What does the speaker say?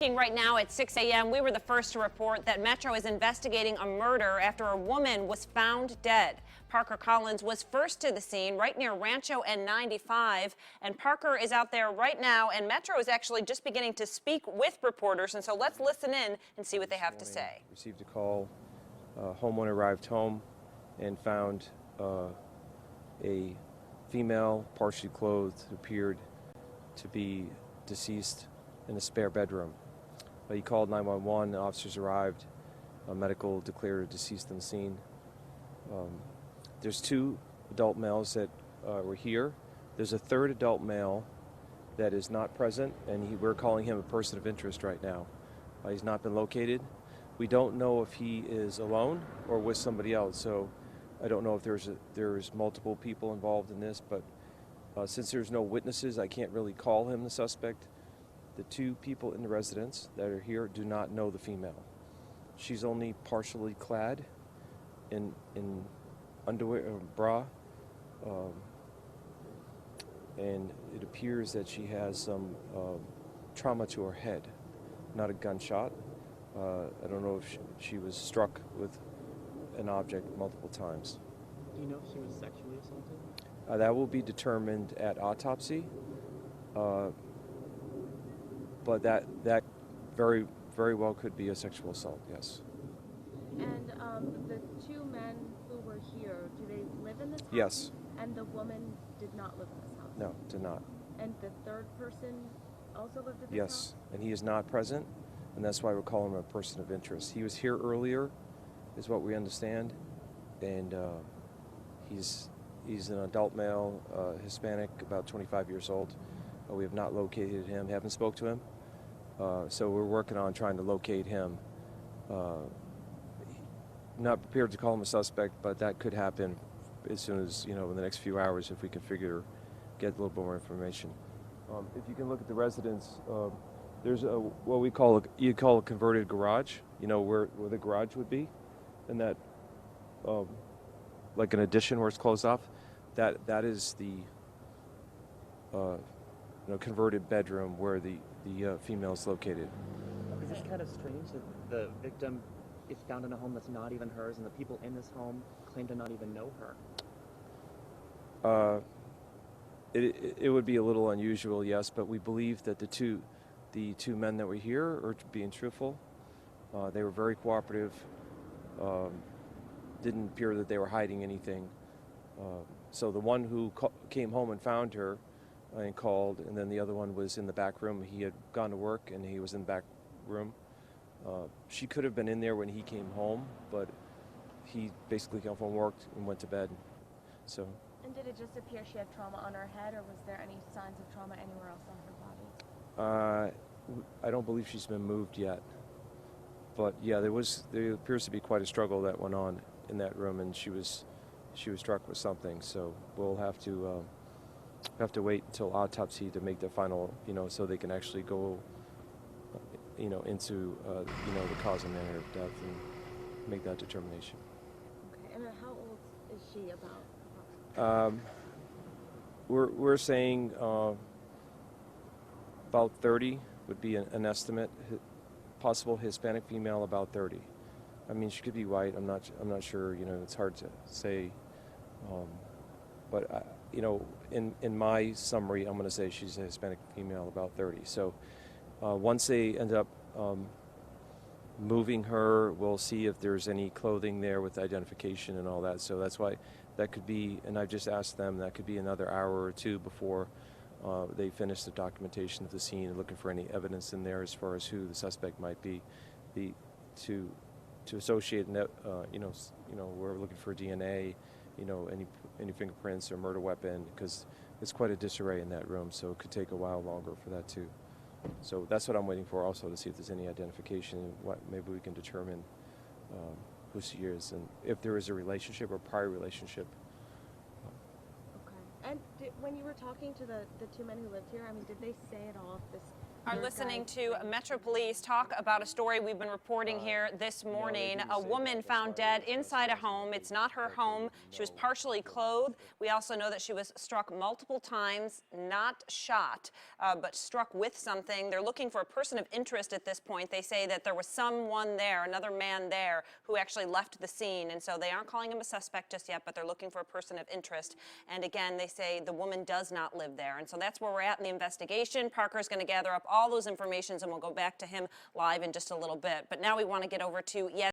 Right now at 6 a.m., we were the first to report that Metro is investigating a murder after a woman was found dead. Parker Collins was first to the scene right near Rancho and 95, and Parker is out there right now, and Metro is actually just beginning to speak with reporters, and so let's listen in and see what they have to say. Received a call, homeowner arrived home and found a female, partially clothed, who appeared to be deceased in a spare bedroom. He called 911, the officers arrived, medical declared deceased on the scene. There's two adult males that were here. There's a third adult male that is not present, and we're calling him a person of interest right now. He's not been located. We don't know if he is alone or with somebody else, so I don't know if there's multiple people involved in this, but since there's no witnesses, I can't really call him the suspect. The two people in the residence that are here do not know the female. She's only partially clad in underwear or bra, and it appears that she has some trauma to her head, not a gunshot. I don't know if she was struck with an object multiple times. Do you know if she was sexually assaulted? That will be determined at autopsy. But that very, very well could be a sexual assault, yes. And the two men who were here, do they live in this house? Yes. And the woman did not live in this house? No, did not. And the third person also lived in this house? Yes, and he is not present, and that's why we're calling him a person of interest. He was here earlier, is what we understand, and he's an adult male, Hispanic, about 25 years old. We have not located him, haven't spoke to him. So we're working on trying to locate him. Not prepared to call him a suspect, but that could happen as soon as, in the next few hours if we can get a little bit more information. If you can look at the residence, there's what we call a converted garage, where the garage would be, and that, like an addition where it's closed off, that is the converted bedroom where the female is located. Is this kind of strange that the victim is found in a home that's not even hers, and the people in this home claim to not even know her? It would be a little unusual, yes, but we believe that the two men that were here are being truthful. They were very cooperative. Didn't appear that they were hiding anything. So the one who came home and found her and called, and then the other one was in the back room. He had gone to work and he was in the back room. She could have been in there when he came home, but he basically came home, worked, and went to bed. So. And did it just appear she had trauma on her head, or was there any signs of trauma anywhere else on her body? I don't believe she's been moved yet, but yeah, there appears to be quite a struggle that went on in that room, and she was struck with something. So we'll have to wait until autopsy to make the final, so they can actually go, into the cause and manner of death and make that determination. Okay, and how old is she about? We're saying about 30 would be an estimate. Possible Hispanic female, about 30. I mean, she could be white. I'm not sure. It's hard to say. But in my summary, I'm going to say she's a Hispanic female, about 30. So once they end up moving her, we'll see if there's any clothing there with identification and all that. So that's why that could be, and I've just asked them, that could be another hour or two before they finish the documentation of the scene and looking for any evidence in there as far as who the suspect might be. To associate, we're looking for DNA, any fingerprints or murder weapon, because it's quite a disarray in that room, so it could take a while longer for that too. So that's what I'm waiting for also, to see if there's any identification and what maybe we can determine who she is and if there is a relationship or prior relationship. Okay. And when you were talking to the two men who lived here, did they say at all if this Are listening to Metro Police talk about a story we've been reporting here this morning. A woman found dead inside a home. It's not her home. She was partially clothed. We also know that she was struck multiple times, not shot, but struck with something. They're looking for a person of interest at this point. They say that there was someone there, another man there, who actually left the scene. And so they aren't calling him a suspect just yet, but they're looking for a person of interest. And again, they say the woman does not live there. And so that's where we're at in the investigation. Parker's going to gather up all those informations, and we'll go back to him live in just a little bit. But now we want to get over to